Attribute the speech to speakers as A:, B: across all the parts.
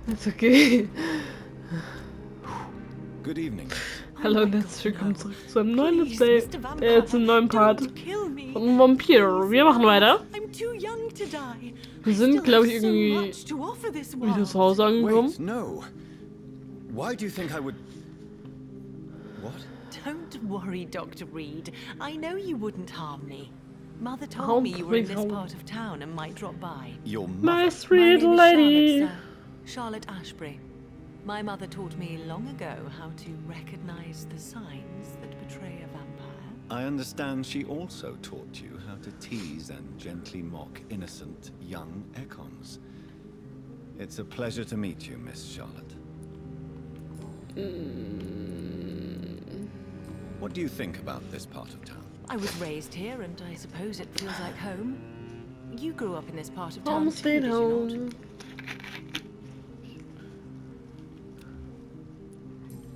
A: Ist okay.
B: Good evening.
A: Hallo und herzlich willkommen zurück zu einem neuen Let's Play, zum neuen Part von Vampyr. Wir machen weiter. Wir sind, glaube ich, irgendwie wieder zu Hause angekommen.
B: Wait, no. Why do you think I would... What?
C: Don't worry, Dr. Reed. I know you wouldn't harm me. Mother told me you were in this part of town and might drop by.
B: Your mother?
A: My sweet lady.
C: Charlotte Ashbury. My mother taught me long ago how to recognize the signs that betray a vampire.
B: I understand she also taught you how to tease and gently mock innocent young Ekons. It's a pleasure to meet you, Miss Charlotte. What do you think about this part of town?
C: I was raised here and I suppose it feels like home. You grew up in this part of town
A: Home
C: too,
A: sweet
C: did you
A: home.
C: not?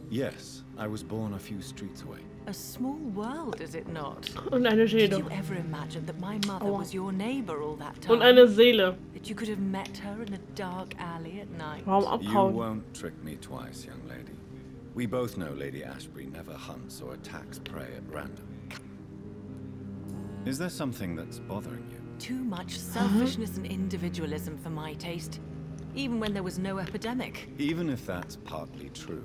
B: Yes, I was born a few streets away.
C: A small world, is it not?
A: Und eine
C: Did
A: Seele.
C: you ever imagine that my mother was your neighbor all that time?
A: Und eine Seele.
C: That you could have met her in a dark alley at night?
A: Warum
B: You
A: abhauen?
B: won't trick me twice, young lady. We both know Lady Ashbury never hunts or attacks prey at random. Is there something that's bothering you?
C: Too much selfishness and individualism for my taste. Even when there was no epidemic.
B: Even if that's partly true,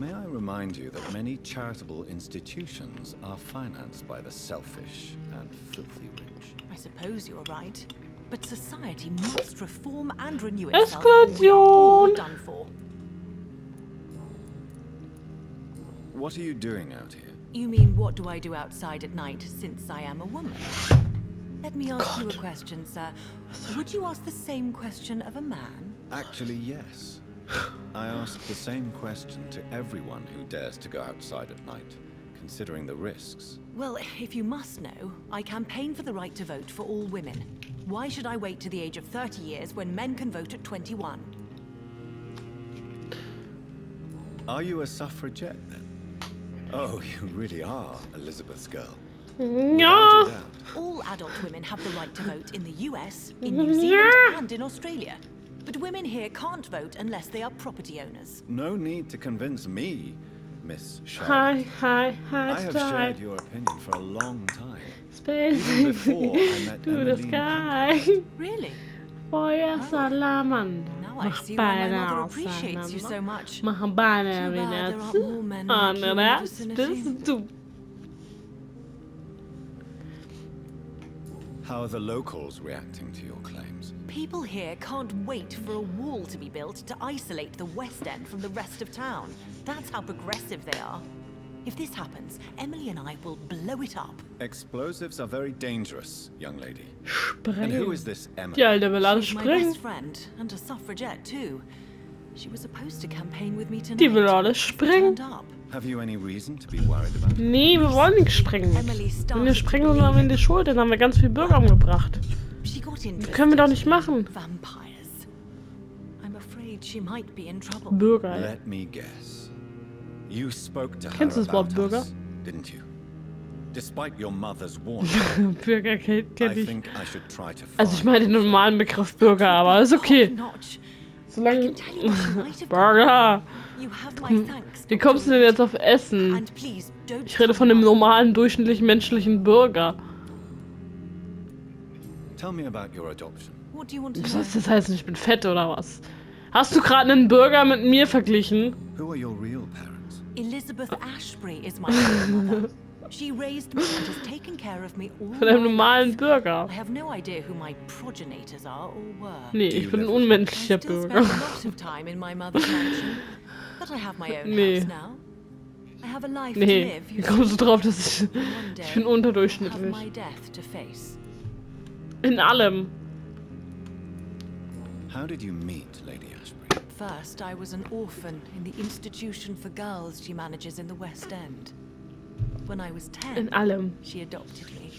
B: may I remind you that many charitable institutions are financed by the selfish and filthy rich.
C: I suppose you're right. But society must reform and renew itself. Or we are
A: Explosion!
C: all done for.
B: What are you doing out here?
C: You mean what do I do outside at night since I am a woman? Let me ask you a question, sir. Would you ask the same question of a man?
B: Actually, yes. I ask the same question to everyone who dares to go outside at night, considering the risks.
C: Well, if you must know, I campaign for the right to vote for all women. Why should I wait to the age of 30 years when men can vote at 21?
B: Are you a suffragette then? Oh, you really are Elizabeth's girl.
A: Ja.
B: Without a doubt.
C: All adult women have the right to vote in the US, in New Zealand, and in Australia. But women here can't vote unless they are property owners.
B: No need to convince me, Miss Charlotte.
A: Hi,
B: I have
A: sky.
B: shared your opinion for a long time.
A: Space.
B: Even before I met
A: To the
B: Emmeline.
A: sky.
C: Really?
A: Feuer Salamand.
C: Now I see why my mother appreciates you so much.
A: Mach Beine
C: Too
A: wie
C: bad there
A: das.
C: aren't more men like you in the
A: Das
C: vicinity.
A: bist du.
B: How are the locals reacting to your claims?
C: People here can't wait for a wall to be built to isolate the West End from the rest of town. That's how progressive they are. If this happens, Emily and I will blow it up.
B: Explosives are very dangerous, young lady. And who
A: Springen.
B: is this Emma?
A: Die Alte will alle
C: She's my
A: springen.
C: best friend and a suffragette too. She was supposed to campaign with me tonight.
A: Die will alle
C: She
A: springen.
C: turned up.
B: Have you any reason to be worried about her?
A: Nee, wir wollen nicht springen. Wenn wir springen, sind wir in die Schuld. Dann haben wir ganz viele Bürger umgebracht.
C: She got interested.
A: Können wir doch nicht machen.
C: Vampires. I'm afraid she might be in trouble.
A: Bürger, ey.
B: Let me guess. You spoke to her
A: Kennst du das Wort
B: about
A: Bürger?
B: us, didn't you? Despite your mother's warning,
A: Bürger kenn
B: I
A: ich.
B: think I should try to
A: Also ich
B: find
A: meine den normalen Begriff Bürger, aber ist okay.
C: Top-notch.
A: Solange...
C: I can tell you what she might have done.
A: Burger!
C: You have my thanks,
A: Wie kommst du denn jetzt auf Essen?
C: And please don't
A: Ich rede von dem normalen, durchschnittlichen, menschlichen Bürger.
B: Tell me about your adoption.
C: What do you want to
A: Was
C: know?
A: heißt das heißt, ich bin fett oder was? Hast du gerade einen Bürger mit mir verglichen?
B: Who are your real parents?
C: Elizabeth Ashbury is my grandmother. She raised me and has taken care of me all
A: Von einem
C: my
A: normalen
C: life.
A: Bürger.
C: I have no idea who my progenitors are or were.
A: Nee, ich bin ein unmenschlicher
C: I still
A: Bürger.
C: spend a lot of time in my mother's mansion, but I have my own
A: Nee.
C: house now. I have a life to
A: Nee,
C: live.
A: wie
C: You
A: kommst du
C: see.
A: drauf, dass ich...
C: One day,
A: Ich bin
C: have
A: unterdurchschnittlich.
C: my death to face.
A: In allem.
B: How did you meet Lady Ashbury?
C: First, I was an orphan in the institution for girls she manages in the West End. When I was 10,
A: In allem.
C: she adopted me,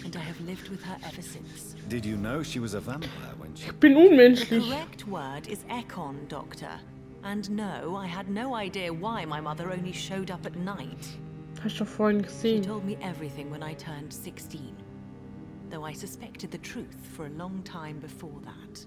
C: and I have lived with her ever since.
B: Did you know she was a vampire when she...
A: Ich bin
C: The
A: unmenschlich.
C: correct word is Ekon, Doctor. And no, I had no idea why my mother only showed up at night.
A: Hast du doch vorhin
C: She
A: gesehen.
C: told me everything when I turned 16, though I suspected the truth for a long time before that.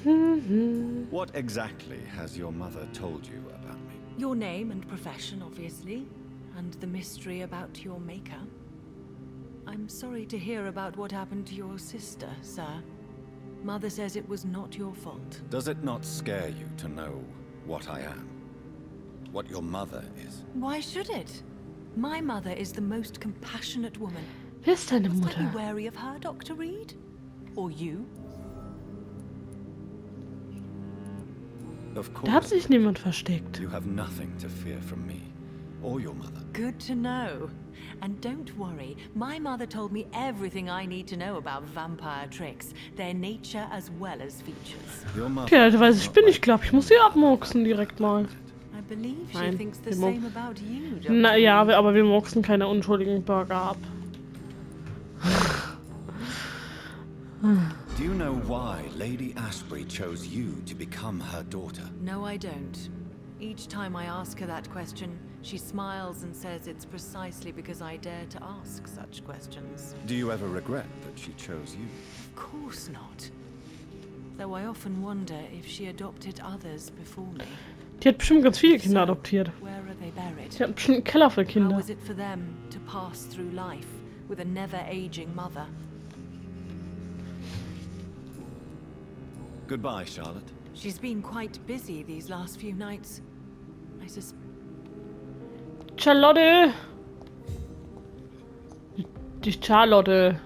B: What exactly has your mother told you about me?
C: Your name and profession, obviously, and the mystery about your maker. I'm sorry to hear about what happened to your sister, sir. Mother says it was not your fault.
B: Does it not scare you to know what I am? What your mother is?
C: Why should it? My mother is the most compassionate woman.
A: Wer ist deine
C: Must I be
A: Mutter?
C: wary of her, Dr. Reed? Or you?
B: Of
A: Da hat
B: course.
A: sich niemand versteckt.
B: You have nothing to fear from me or your mother.
C: Good to know. And don't worry, my mother told me everything I need to know about vampire tricks, their nature as well as features.
B: Your mother
A: Okay, Alter, weiß ich
B: is
A: bin.
B: not
A: Ich glaube, ich muss sie abmurksen direkt mal.
C: I believe she
A: Nein,
C: thinks the
A: wir mo-
C: same about you, Dr.
A: Naja,
C: Reed.
A: aber wir murksen keine unschuldigen Bürger ab.
B: Do you know why Lady Ashbury chose you to become her daughter?
C: No, I don't. Each time I ask her that question, she smiles and says it's precisely because I dare to ask such questions.
B: Do you ever regret that she chose you?
C: Of course not. Though I often wonder if she adopted others before me.
A: Die hat bestimmt ganz viele Kinder adoptiert.
C: Where are they buried?
A: Die hat bestimmt einen Keller für
C: How
A: Kinder.
C: was it for them to pass through life with a never-aging mother?
B: Goodbye, Charlotte.
C: She's been quite busy these last few nights. I suspect
A: Charlotte! Die Charlotte.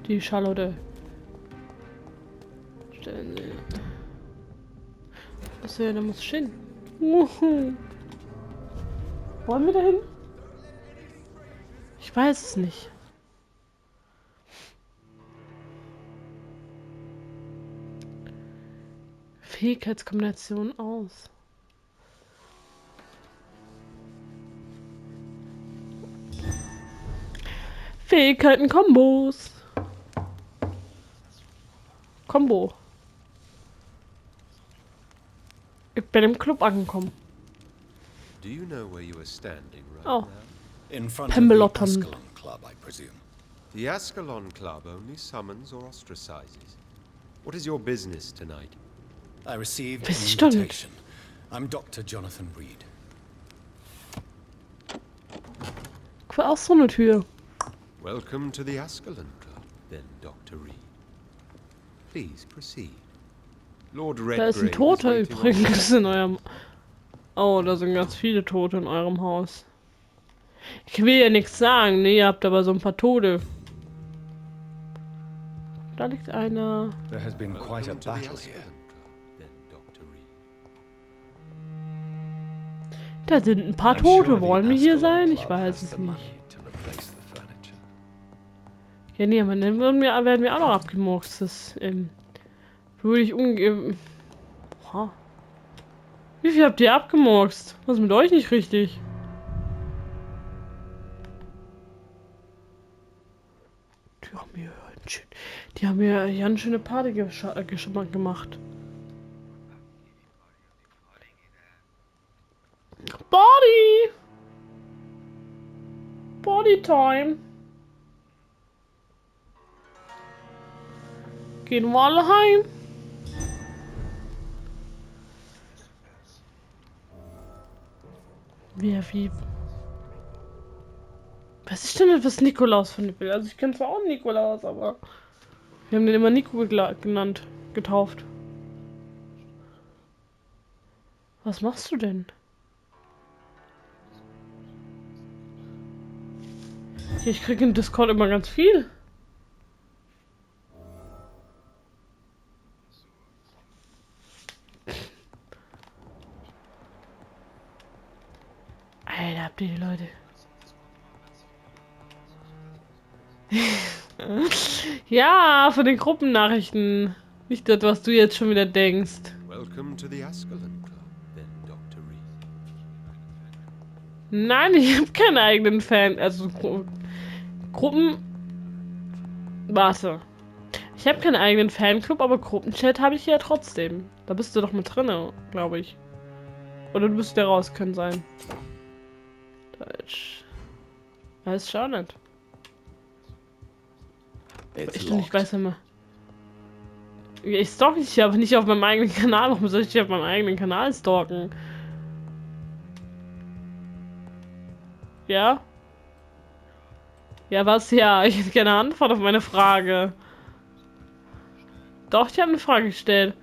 A: Die Charlotte. Stellen Sie. Achso, da muss ich hin. Wollen wir da hin? Ich weiß es nicht. Fähigkeitskombination aus. Fähigkeiten-Kombos. Combo. Ich bin im Club angekommen.
D: Do you know where you are standing right
A: Oh.
D: now?
B: In front of
A: Pemberlottom.
B: the Ascalon Club, I presume.
D: The Ascalon Club only summons or ostracizes. What is your business tonight?
B: I received
A: Das
B: an
A: stimmt.
B: invitation. I'm Dr. Jonathan Reed.
A: Guck mal, auch so eine Tür.
D: Welcome to the Ascalon Club, then, Dr. Reed. Please proceed. Lord
A: Da
D: Redgrave
A: ist ein
D: is
A: Toter
D: waiting on
A: übrigens in eurem... Oh, da sind ganz viele Tote in eurem Haus. Ich will ja nichts sagen, ne? Ihr habt aber so ein paar Tote. Da liegt einer.
B: There has been quite a
D: Welcome to the
B: battle
D: Ascalon
B: here.
D: Club, then, Dr. Reed.
A: Da sind ein paar
B: I'm sure
A: Tote.
B: the
A: Wollen wir hier
B: Ascalon
A: sein? Ich
B: Club
A: weiß
B: has
A: es
B: the
A: nicht.
B: money to replace the furniture.
A: Ja, nee, aber dann werden wir auch noch abgemurkst. Das würde ich umgeben. Oha. Wie viel habt ihr abgemurkst? Was ist mit euch nicht richtig? Die haben mir eine ganz schöne Party gemacht. Body! Body time! Gehen wir alle heim? Wie? Was ist denn das, was Nikolaus von mir will? Also ich kenne zwar auch Nikolaus, aber wir haben den immer Nico genannt, getauft. Was machst du denn? Ich kriege in Discord immer ganz viel. Alter, habt ihr die Leute? Ja, von den Gruppennachrichten. Nicht das, was du jetzt schon wieder denkst.
D: Welcome to the Ascalon Club, then, Dr. Reed.
A: Nein, ich habe keinen eigenen Fan. Also Gruppen. Warte. Ich habe keinen eigenen Fanclub, aber Gruppenchat habe ich ja trotzdem. Da bist du doch mit drinne, glaube ich. Oder du bist ja raus, können sein. Deutsch. Weiß schon nicht.
B: It's
A: Ich nicht
B: locked.
A: weiß immer. Ich stalke dich aber nicht auf meinem eigenen Kanal. Warum soll ich dich auf meinem eigenen Kanal stalken? Ja? Ja, was? Ja, ich hätte keine Antwort auf meine Frage. Doch, ich habe eine Frage gestellt.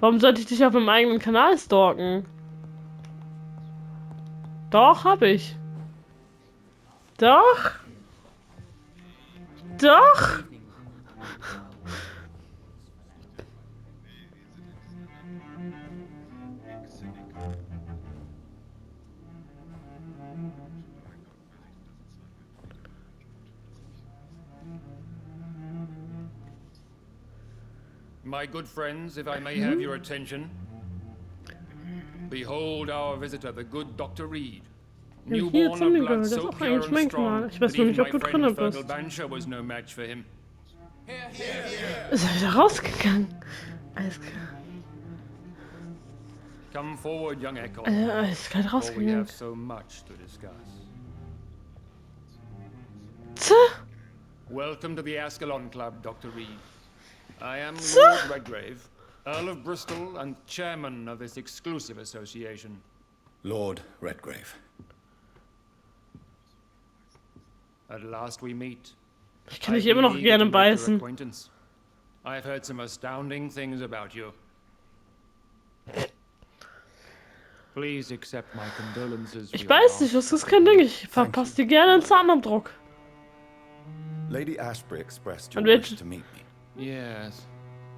A: Warum sollte ich dich auf meinem eigenen Kanal stalken? Doch, habe ich. Doch. Doch.
E: My good friends, if I may have your attention. Behold our visitor, the good Dr. Reed.
A: Hier,
E: Newborn of
A: Zombi-girl,
E: blood
A: das ist
E: so
A: auch
E: pure
A: eigentlich
E: and
A: mein
E: strong
A: Kanal. Ich weiß
E: that
A: nur
E: even
A: nicht, ob
E: my
A: du
E: friend
A: drin
E: Fergal
A: bist.
E: Bancher was no match for him.
A: Ist er wieder rausgegangen? Alles klar.
E: Come forward, young Echo.
A: Er ist gerade
E: For we
A: rausgegangen.
E: have so much to discuss. Welcome to the Ascalon Club, Dr. Reed. I am Lord Redgrave, Earl of Bristol and chairman of this exclusive association.
B: Lord Redgrave.
E: At last we meet.
A: Ich kann dich immer noch gerne beißen.
E: I've heard some astounding things about you. Please accept my condolences.
A: Ich weiß nicht, das ist kein Ding. Ich verpasse dir gerne einen Zahnabdruck.
B: Lady Ashbury expressed your
A: An welche-
B: wish to meet me.
E: Yes.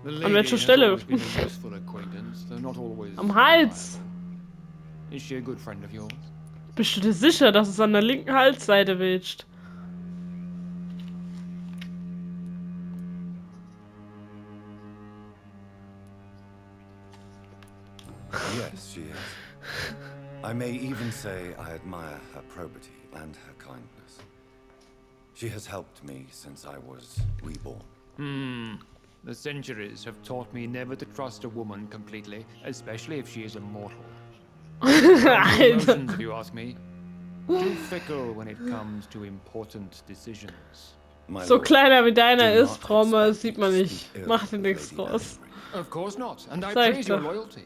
E: The
A: An
E: lady
A: welcher
E: has
A: Stelle?
E: always been a useful acquaintance, though not always
A: Am Hals.
E: reliable. Is she a good friend of yours?
A: Bist du dir sicher, dass es an der linken Halsseite willst?
B: Yes, she is. I may even say I admire her probity and her kindness. She has helped me since I was reborn.
E: The centuries have taught me never to trust a woman completely, especially if she is immortal.
A: Alter.
E: Emotions, if you ask me. Too fickle when it comes to important decisions.
B: My
A: So
B: lord,
A: kleiner wie deiner
B: do
A: ist,
B: not
A: Trauma,
B: expect
A: sieht
B: me
A: man
B: to
A: nicht.
B: speak ill
A: Mach dir
B: of
A: nichts
B: Lady
A: draus.
B: Ashbury.
E: Of course not, and I
A: Sag ich
E: praise your
A: doch.
E: loyalty.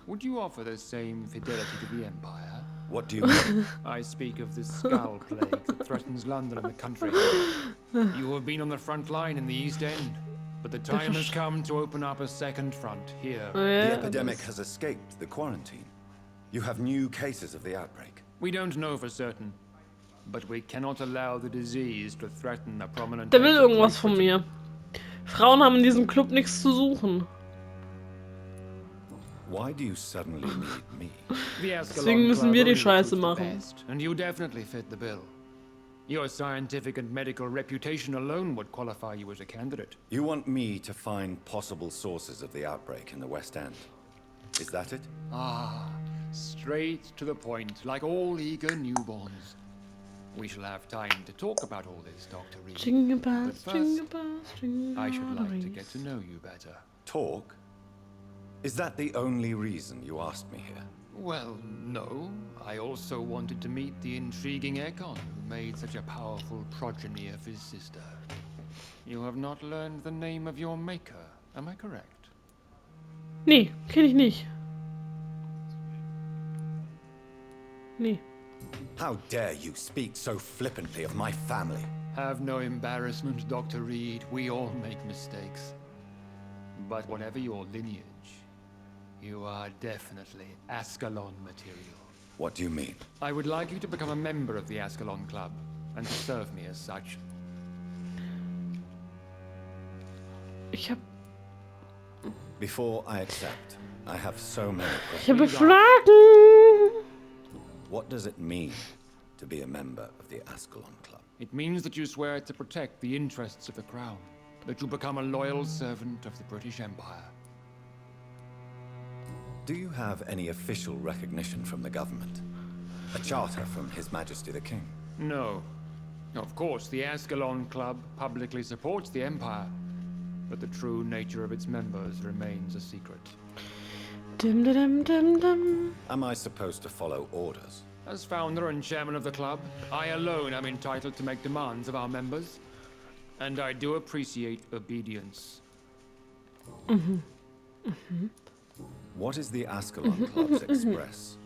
E: Would you offer the same fidelity to the Empire?
B: What do you mean?
E: I speak of the skull plague that threatens London and the country. You have been on the front line in the East End, but the time has come to open up a second front here.
B: The
A: Ja,
B: epidemic has escaped the quarantine. You have new cases of the outbreak.
E: We don't know for certain, but we cannot allow the disease to threaten a prominent.
A: der will
E: place of
A: irgendwas
E: Great
A: von
E: Britain.
A: mir. Frauen haben in diesem Club nichts zu suchen.
B: Why do you suddenly need me?
E: The Ascalon
A: Deswegen müssen
E: Club
A: wir die
E: only
A: Scheiße
E: recruits the
A: machen.
E: best, and you definitely fit the bill. Your scientific and medical reputation alone would qualify you as a candidate.
B: You want me to find possible sources of the outbreak in the West End. Is that it?
E: Ah, straight to the point, like all eager newborns. We shall have time to talk about all this, Dr. Reed.
A: Jingle
E: But
A: bells,
E: first,
A: jingle bells, jingle
E: I should like to
A: bells.
E: get to know you better.
B: Talk? Is that the only reason you asked me here?
E: Well, no. I also wanted to meet the intriguing Ekon who made such a powerful progeny of his sister. You have not learned the name of your maker, am I correct?
A: Nee, kenn ich nicht. Nee.
B: How dare you speak so flippantly of my family?
E: Have no embarrassment, Dr. Reed. We all make mistakes. But whatever your lineage, you are definitely Ascalon material.
B: What do you mean?
E: I would like you to become a member of the Ascalon Club, and to serve me as such.
A: Ich hab
B: Before I accept, I have so many
A: Ich
B: questions.
A: habe Fragen.
B: What does it mean to be a member of the Ascalon Club?
E: It means that you swear to protect the interests of the Crown, that you become a loyal servant of the British Empire.
B: Do you have any official recognition from the government? A charter from His Majesty the King?
E: No. Of course, the Ascalon Club publicly supports the Empire, but the true nature of its members remains a secret.
A: Dim, dim, dim, dim.
B: Am I supposed to follow orders?
E: As founder and chairman of the club, I alone am entitled to make demands of our members, and I do appreciate obedience.
B: What is the Ascalon Club's express?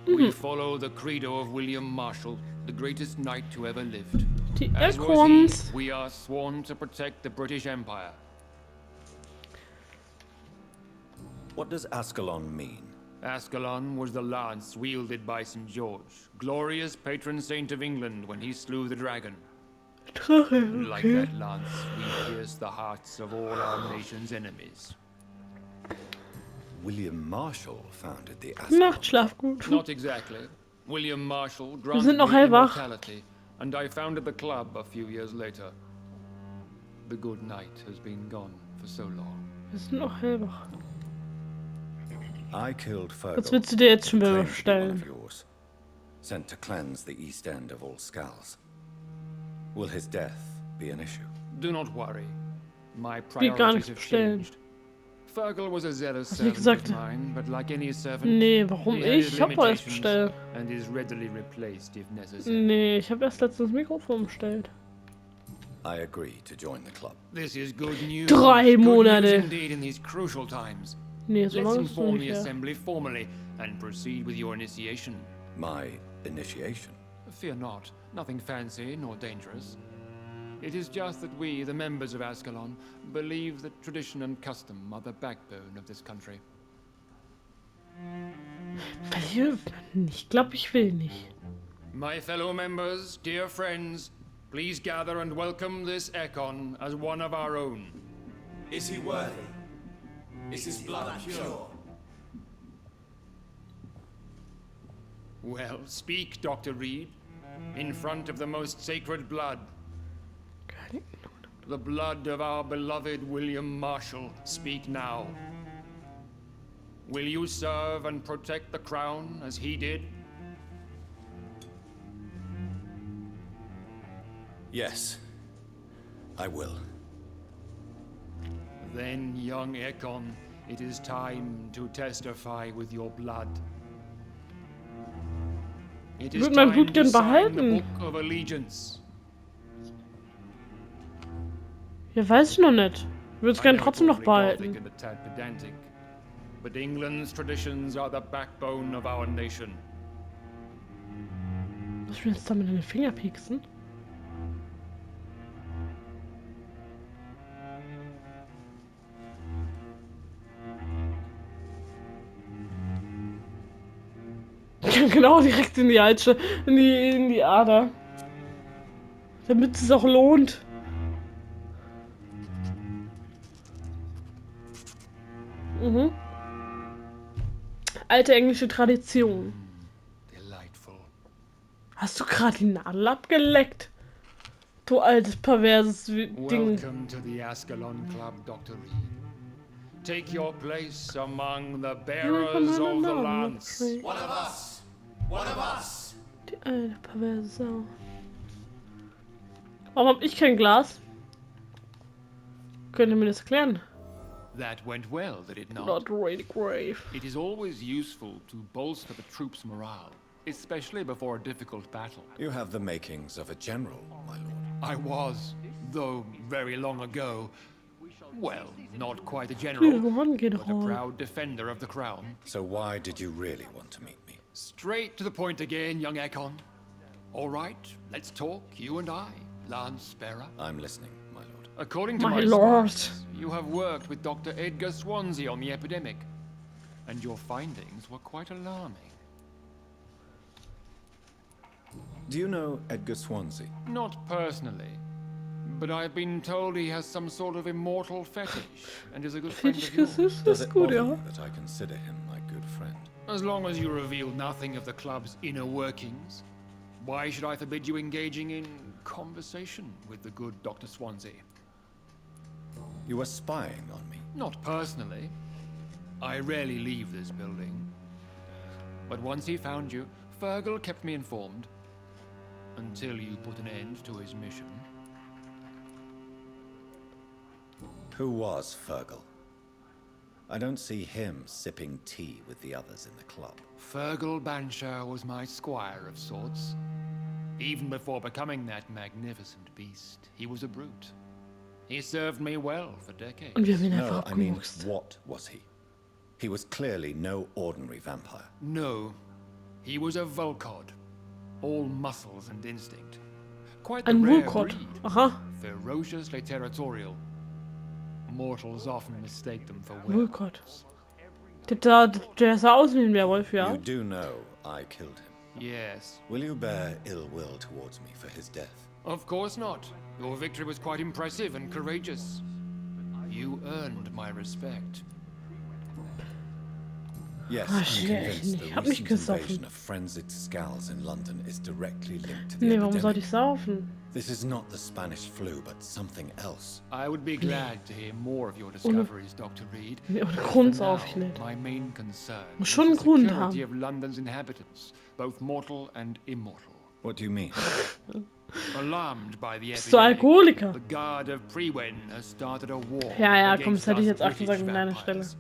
E: We follow the credo of William Marshall, the greatest knight who ever lived.
A: Die
E: As was
A: Econs.
E: he, we are sworn to protect the British Empire.
B: What does Ascalon mean?
E: Ascalon was the lance wielded by St. George, glorious patron saint of England when he slew the dragon. Like that lance, we pierce the hearts of all our nation's enemies.
B: William Marshall founded the Ascalon.
A: Nachtschlaf gut.
E: Not exactly. William Marshall
A: sind
E: granted
A: noch
E: me
A: hellwach.
E: immortality, and I founded the club a few years later. The good knight has been gone for so long.
A: Wir sind noch hellwach.
B: I killed Fergal.
A: Was willst du dir jetzt schon wieder
B: claimed to be one of
A: bestellen?
B: yours, sent to cleanse the East End of all Skulls. Will his death be an issue?
E: Do not worry. My
A: will gar
E: priorities
A: nichts
E: have
A: bestellen.
E: changed. Fergal was a zealous
A: Hast du nicht
E: servant
A: gesagt?
E: of mine, but like any servant,
A: Nee, warum
E: he had
A: ich?
E: his
A: Ich hab alles
E: limitations
A: bestellt.
E: and is readily replaced if necessary.
A: Nee, ich habe erst letztens Mikrofon bestellt.
B: I agree to join the club.
E: This is good news.
A: 3
E: Good news
A: Monate.
E: indeed in these crucial times.
A: Nee, so
E: Let's
A: lange ist es noch
E: inform
A: nicht
E: the
A: her.
E: assembly formally and proceed with your initiation.
B: My initiation.
E: Fear not, nothing fancy nor dangerous. It is just that we, the members of Ascalon, believe that tradition and custom are the backbone of this country.
A: Ich glaube, ich will nicht.
E: My fellow members, dear friends, please gather and welcome this Ekon as one of our own.
F: Is he worthy? Is his blood pure?
E: Well, speak, Dr. Reed, in front of the most sacred blood. The blood of our beloved William Marshall, speak now. Will you serve and protect the crown as he did?
B: Yes, I will.
E: Then, young Ekon, it is time to testify with your blood. It is
A: Wird mein
E: time
A: Blut
E: to
A: gern
E: sign the
A: behalten?
E: Book of Allegiance.
A: Ja, weiß ich noch nicht. Ich würde es
E: I
A: gerne
E: know
A: trotzdem
E: it's
A: noch
E: awfully Gothic
A: behalten.
E: and a tad pedantic, but England's traditions are the backbone of our nation.
A: Muss ich mir jetzt damit in den Finger pieksen? Genau, direkt in die Halsche, in die Ader. Damit es auch lohnt. Mhm. Alte englische Tradition.
E: Delightful.
A: Hast du gerade die Nadel abgeleckt? Du altes, perverses Ding.
E: Welcome to the Ascalon Club, Dr. Reed. Take your place among the bearers of the lance.
F: One of us! One of us!
A: Die alte, perverse Sau. Warum hab ich kein Glas? Könnt ihr mir das erklären?
E: That went well, did it not?
A: Not really grave.
E: It is always useful to bolster the troops' morale, especially before a difficult battle.
B: You have the makings of a general, my lord.
E: I was, though very long ago, well, not quite a general, but a proud defender of the crown.
B: So why did you really want to meet me?
E: Straight to the point again, young Ekon. All right, let's talk, you and I, Lance Bearer.
B: I'm listening, my lord.
E: According to
A: My
E: my
A: lord.
E: spies, you have worked with Dr. Edgar Swansea on the epidemic, and your findings were quite alarming.
B: Do you know Edgar Swansea?
E: Not personally, but I've been told he has some sort of immortal fetish and is a good friend of yours.
A: Das
B: Does
A: ist
B: it
A: gut,
B: bother
A: ja.
B: you that I consider him my good friend?
E: As long as you reveal nothing of the club's inner workings, why should I forbid you engaging in conversation with the good Dr. Swansea?
B: You were spying on me.
E: Not personally. I rarely leave this building. But once he found you, Fergal kept me informed. Until you put an end to his mission.
B: Who was Fergal? I don't see him sipping tea with the others in the club.
E: Fergal Banshire was my squire of sorts. Even before becoming that magnificent beast, he was a brute. He served me well for decades.
A: Und wir haben ihn
B: No,
A: einfach
B: I mean,
A: abgemurkst.
B: what was he? He was clearly no ordinary vampire.
E: No, he was a Volcod, all muscles and instinct. Quite the
A: Ein
E: rare
A: Vulkod.
E: breed.
A: Aha,
E: Ferociously territorial. Mortals often mistake them for
A: Vulkod.
E: werewolves.
A: Der sah aus wie ein Werwolf, ja.
B: You do know I killed him.
E: Yes.
B: Will you bear ill will towards me for his death?
E: Of course not. Your victory was quite impressive and courageous. You earned my respect.
B: Yes,
A: Ah,
B: I'm
A: shit,
B: convinced the
A: ich hab nicht
B: recent
A: gesoffen.
B: invasion of frenzied skulls in London is directly linked to the
A: Nee, warum sollte
B: epidemic.
A: ich saufen?
B: This is not the Spanish flu, but something else.
E: I would be glad to hear more of your discoveries, Dr. Reed.
A: Nee, ohne
E: But
A: Grund
E: for now,
A: sauf ich nicht.
E: my main concern
A: Muss
E: is
A: schon
E: the
A: einen Grund
E: security
A: haben.
E: of London's inhabitants, both mortal and immortal.
B: What do you mean?
E: Alarmed by the
A: Bist du
E: epidemic,
A: Alkoholiker?
E: the Guard of Prewen has started a war
A: Ja, komm,
E: against
A: das hätte ich
E: us
A: jetzt auch
E: British
A: gesagt an deiner
E: vampires.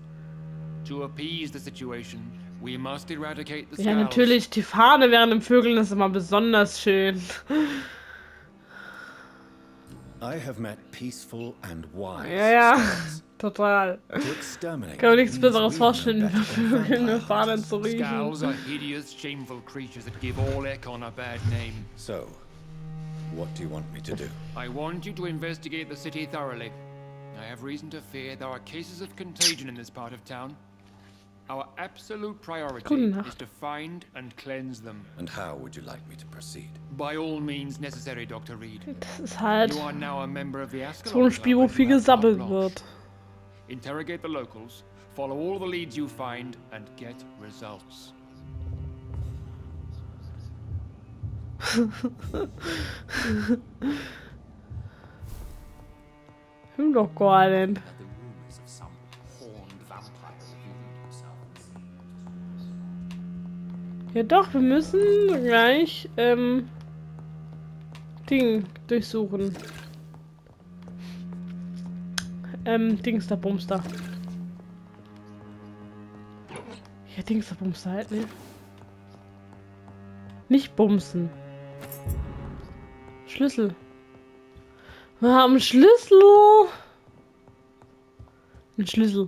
E: To appease the situation, we must eradicate the
A: Ja,
E: skulls.
A: natürlich, die Fahne während dem Vögeln ist immer besonders schön.
B: I have met peaceful and wise
A: Ja,
B: skulls.
A: total.
B: To exterminate
A: Kann mir
B: them
A: nichts
B: means
A: Besseres
B: we
A: vorstellen,
B: know
A: wie bei
B: better than
A: Vögeln eine
B: vampire
A: Fahne
B: hunters.
A: zu riechen.
E: Skulls are hideous, shameful creatures that give all Ekon a bad name.
B: So, what do you want me to do?
E: I want you to investigate the city thoroughly. I have reason to fear there are cases of contagion in this part of town. Our absolute priority
A: Gute Nacht.
E: is to find and cleanse them.
B: And how would you like me to proceed?
E: By all means necessary, Dr. Reed.
A: Das ist halt
E: You are now a member of the
A: so
E: Ascalon
A: ein Spiel, wo
E: Club and
A: viel
E: you have carte
A: gesabbelt
E: blanche.
A: wird.
E: Interrogate the locals, follow all the leads you find, and get results.
A: Hm, doch gar nicht.
F: The rumors of some horned vampire revealing themselves.
A: Ja doch, wir müssen gleich, Ding durchsuchen. Dings da, Bumster. Ja, Dings da, Bumster halt, ne? Nicht bumsen. Schlüssel. Wir haben einen Schlüssel. Ein Schlüssel.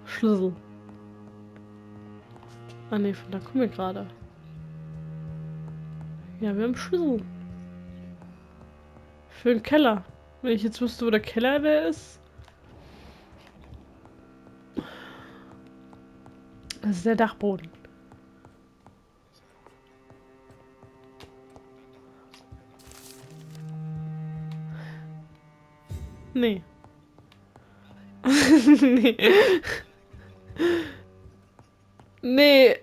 A: Schlüssel. Ah ne, von da kommen wir gerade. Ja, wir haben Schlüssel. Für den Keller. Wenn ich jetzt wüsste, wo der Keller der ist. Das ist der Dachboden. Nee. Nee. Nee.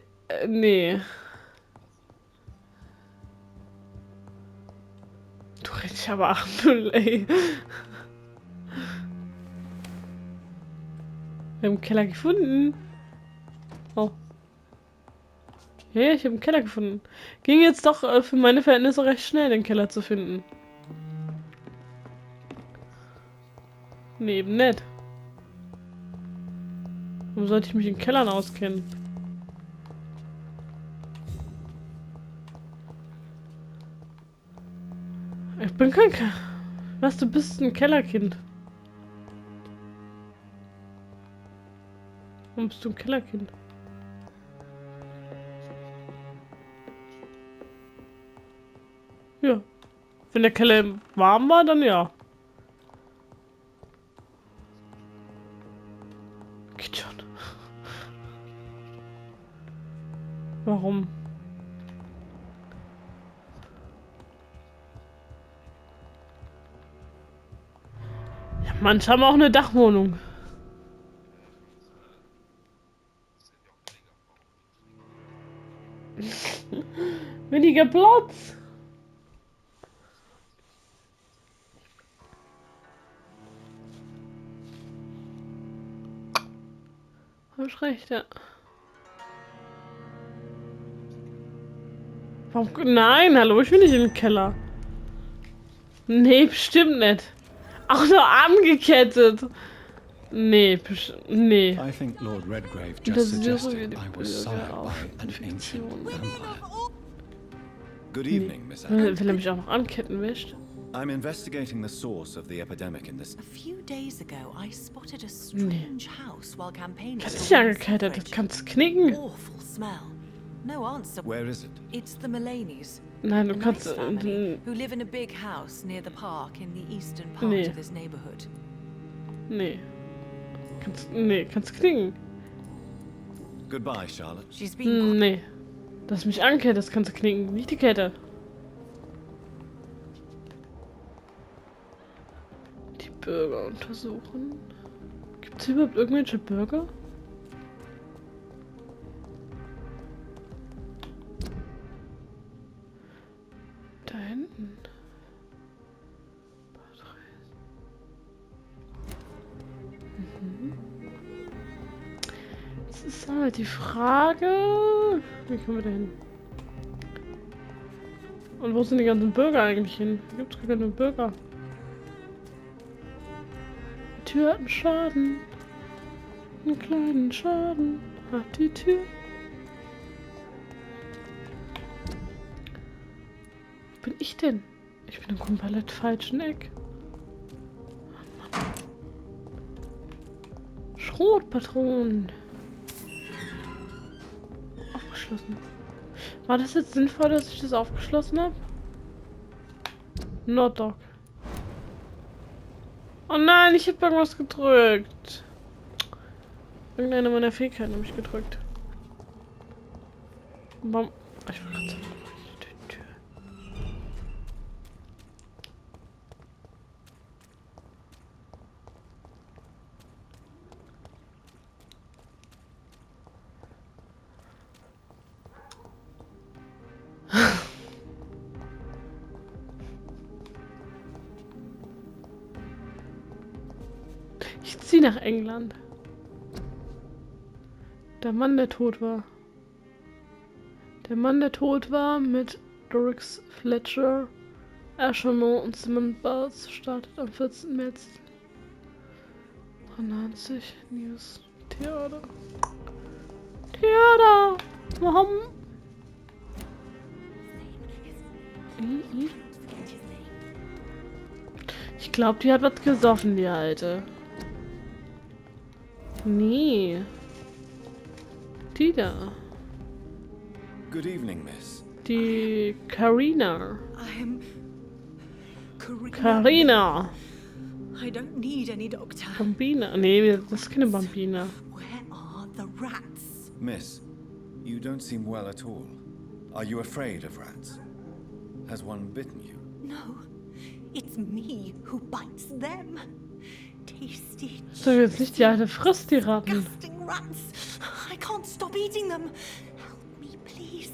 A: Nee. Du redest aber 8-0, ey. Wir haben einen Keller gefunden. Oh. Ja, ich habe einen Keller gefunden. Ging jetzt doch für meine Verhältnisse recht schnell, den Keller zu finden. Nee, eben nicht. Warum sollte ich mich in Kellern auskennen? Ich bin kein Was, du bist ein Kellerkind. Warum bist du ein Kellerkind? Ja. Wenn der Keller warm war, dann ja. Geht schon. Warum? Ja, manche haben auch eine Dachwohnung. Weniger Platz. Hab ich recht, ja. Warum? Nein, hallo, ich will nicht in den Keller. Nee, bestimmt nicht. Auch nur angekettet. Nee, nee.
G: I think Lord Redgrave
A: Das
G: just
A: ist ja so
G: suggested
A: wie die
G: I was
A: Bürger
G: sired
A: auf
G: by an ancient vampire.
B: Good evening, Miss
A: Will
B: Atkins.
A: er mich auch noch anketten, wischt?
B: I'm investigating the source of the epidemic in this.
C: A few days ago, I spotted a strange house while campaigning.
A: Das ist ja angekettet, das kannst du knicken.
C: Awful smell. No answer.
B: Where is it?
C: It's the Mullaneys.
A: Nein, du
C: A
A: kannst...
C: nice family who live in a big house near the park in the eastern part of this neighborhood.
A: Nee. Kannst knicken.
B: Goodbye, Charlotte.
C: She's been
A: Nee. Das mich ankettet, das kannst du knicken, nicht die Kette. Die Bürger untersuchen. Gibt es überhaupt irgendwelche Bürger? Da hinten. Jetzt ist halt die Frage. Wie kommen wir da hin? Und wo sind die ganzen Bürger eigentlich hin? Hier gibt es gar keine Bürger. Die Tür hat einen Schaden. Einen kleinen Schaden hat die Tür. Wo bin ich denn? Ich bin im komplett falschen Eck. Oh Mann. Schrotpatronen. Aufgeschlossen. War das jetzt sinnvoll, dass ich das aufgeschlossen habe? Notdog. Oh nein, ich habe irgendwas gedrückt. Irgendeine meiner Fähigkeiten habe ich gedrückt. Warum? Ich will gerade sagen, die Tür. Ich ziehe nach England. Der Mann, der tot war. Der Mann, der tot war mit Dorix Fletcher, Ashermore und Simon Bowles startet am 14. März 93 News. Theater. Warum? Ich glaube, die hat was gesoffen, die Alte. Nee. Die da.
B: Good evening, Miss.
A: Die Carina.
C: I'm
A: Carina.
C: I don't need any doctor.
A: Bambina. Nee, das ist keine Bambina.
C: Where are the rats?
B: Miss, you don't seem well at all. Are you afraid of rats? Has one bitten you?
C: No, it's me who bites them. Tasty,
A: So, jetzt nicht die Alte frisst die Ratten.
C: disgusting rats. I can't stop eating them. Help me, please.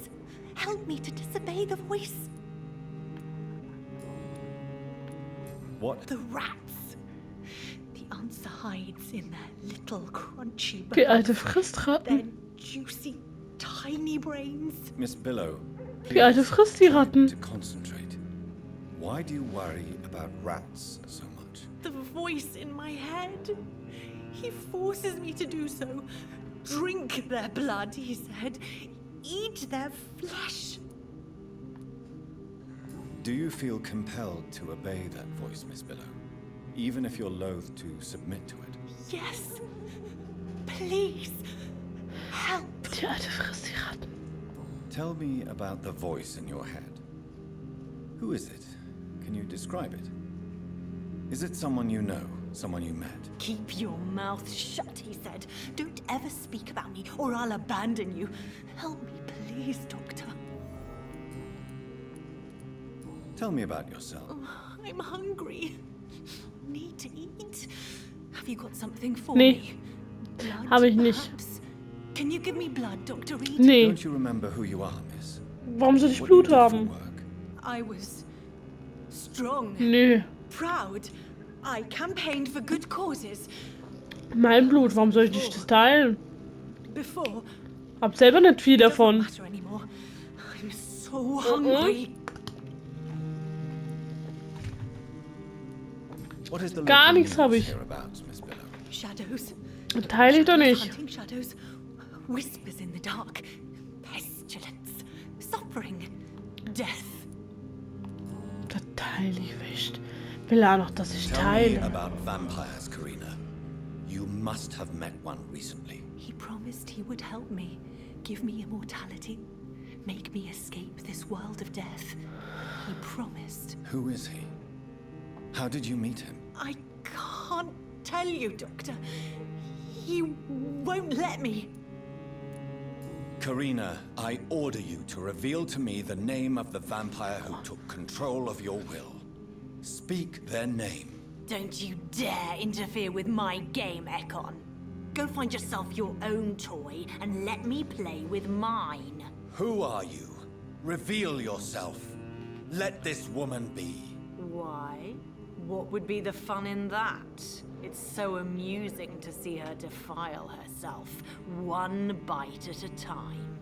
C: Help me to disobey the voice.
B: What?
C: The rats. The answer hides in their little crunchy
A: Die
C: bones.
A: Alte frisst
C: Their
A: Ratten.
C: juicy, tiny brains.
B: Miss Billow,
A: Die Alte frisst die Ratten.
B: to concentrate. Why do you worry about rats so much?
C: The voice in my head. He forces me to do so. Drink their blood, he said. Eat their flesh.
B: Do you feel compelled to obey that voice, Miss Billow? Even if you're loath to submit to it?
C: Yes. Please. Help.
A: Die Alte frisst die Ratten.
B: Tell me about the voice in your head. Who is it? Can you describe it? Is it someone you know? Someone you met?
C: Keep your mouth shut, he said. Don't ever speak about me or I'll abandon you. Help me, please, Doctor.
B: Tell me about yourself.
C: I'm hungry. Need to eat. Have you got something for
A: Nee.
C: me? Blood,
A: Hab ich nicht.
C: perhaps? Can you give me blood, Dr. Reed?
A: Nee.
B: Don't you remember who you are, Miss?
A: Warum soll ich
B: What do you
A: Blut
B: do for
A: haben?
B: work?
C: I was strong,
A: Nö.
C: proud. I campaigned for good causes.
A: Mein Blut, warum soll ich nicht das teilen?
C: Before,
A: Hab selber nicht viel
C: it doesn't
A: davon.
C: matter anymore. I'm so hungry.
B: What is the
A: Gar
B: local
A: nichts hab
B: news
A: ich.
B: hereabouts, Miss Billow?
C: Shadows.
A: Teile ich doch
C: Shadows
A: nicht.
C: Hunting shadows. Whispers in the dark. Pestilence. Suffering. Death.
A: Das teile ich nicht. Will er noch, dass ich
B: Tell me
A: teile?
B: about vampires, Karina. You must have met one recently.
C: He promised he would help me, give me immortality, make me escape this world of death. He promised.
B: Who is he? How did you meet him?
C: I can't tell you, Doctor. He won't let me.
B: Karina, I order you to reveal to me the name of the vampire who took control of your will. Speak their name.
C: Don't you dare interfere with my game, Ekon. Go find yourself your own toy and let me play with mine.
B: Who are you? Reveal yourself. Let this woman be.
C: Why? What would be the fun in that? It's so amusing to see her defile herself, one bite at a time.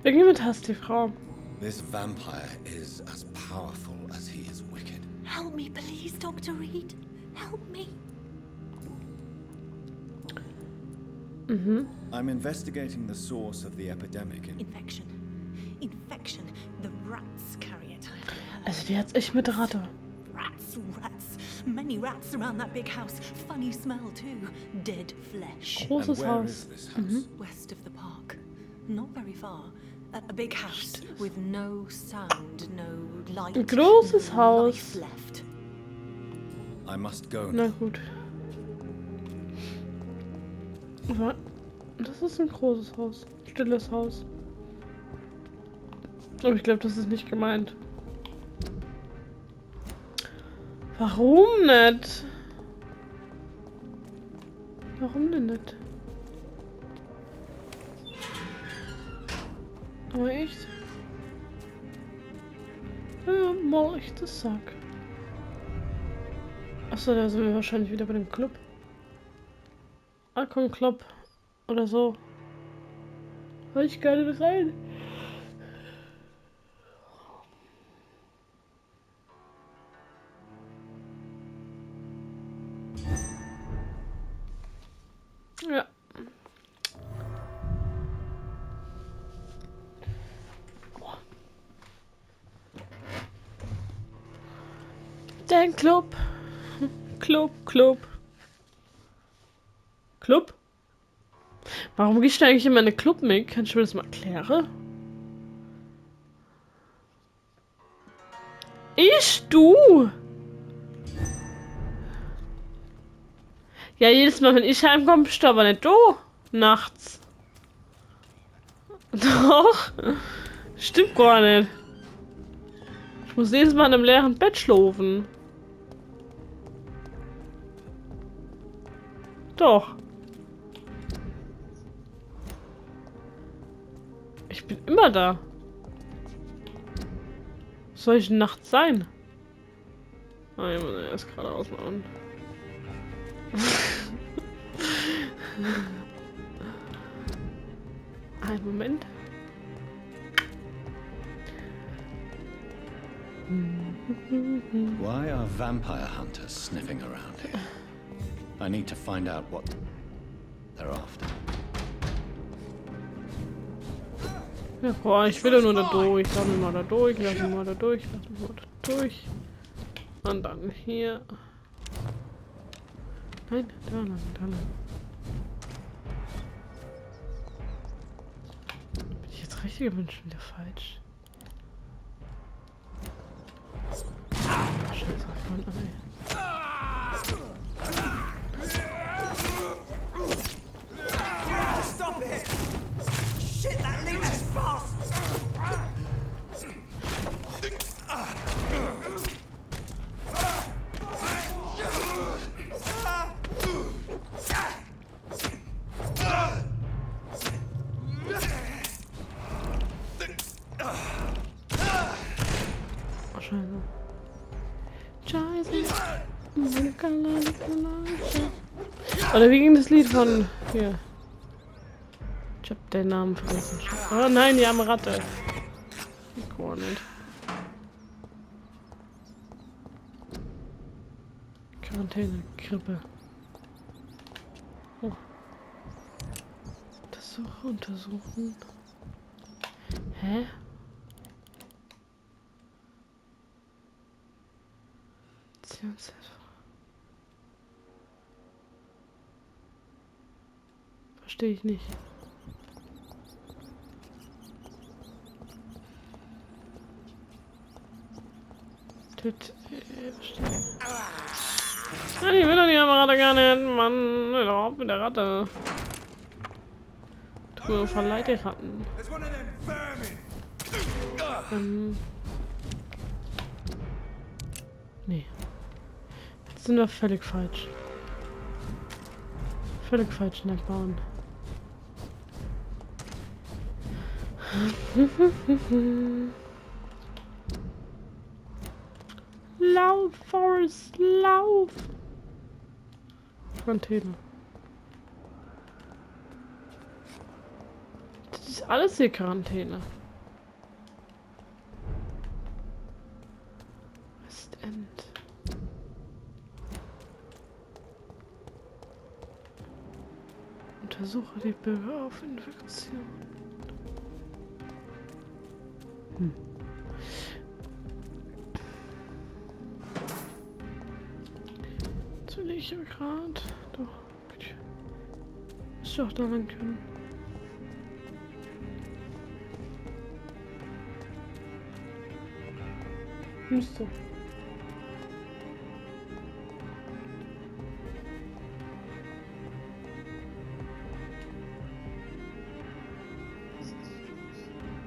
A: Irgendjemand hasst die Frau.
B: This vampire is as powerful as he is wicked.
C: Help me, please, Dr. Reed. Help me.
B: I'm investigating the source of the epidemic in...
C: Infection. Infection. The rats carry it.
A: Also die hat's echt mit Ratte.
C: Rats, rats. Many rats around that big house. Funny smell, too. Dead flesh.
B: And
A: Großes
B: where
A: Haus.
B: is this house?
C: West of the park. Not very far. A big house with no sound, no light,
A: Ein großes
C: no
A: Haus.
C: life left.
B: I must go
A: Na
B: now.
A: gut. Aber das ist ein großes Haus. Stilles Haus. Aber ich glaube, das ist nicht gemeint. Warum nicht? Warum denn nicht? Aber echt? Ja, mal echt das Sack. Achso, da sind wir wahrscheinlich wieder bei dem Club. Alcon Club oder so. Will ich gerne rein. Ja. Den Club. Club. Warum gehst du eigentlich in meine Club mit? Kannst du mir das mal erklären? Du? Ja, jedes Mal, wenn ich heimkomme, bist du aber nicht du. Nachts. Doch. Stimmt gar nicht. Ich muss jedes Mal in einem leeren Bett schlafen. Doch. Ich bin immer da. Soll ich nachts sein? Oh, ich muss erst gerade ausmachen. Einen Moment.
B: Why are vampire hunters sniffing around here? I need to find out what they're after.
A: Ja, boah, ich will ja nur da durch. Lass mich mal da durch, lass mich mal da durch, lass mich mal da durch. Und dann hier. Nein, da lang, da lang. Bin ich jetzt richtig oder bin ich schon wieder falsch? Scheiße, ich wollte
F: Stop it! Shit, that leaves is fast!
A: Oder wie ging das Lied von hier? Ich hab den Namen vergessen. Oh nein, die arme Ratte. Gar nicht. Quarantäne, Grippe. Oh. Untersuchen. Hä? Verstehe ich nicht. Nein, ich will doch die Ratte gar nicht, Mann. Überhaupt mit der Ratte. Du verleiht die Ratten. Nee. Jetzt sind wir völlig falsch. Völlig falsch in der Bahn. Lauf, Forrest, lauf! Quarantäne. Das ist alles hier Quarantäne. Westend. Untersuche die Bürger auf Infektion. Jetzt will ich ja gerade. Doch. Ist doch da lang können. Müsste.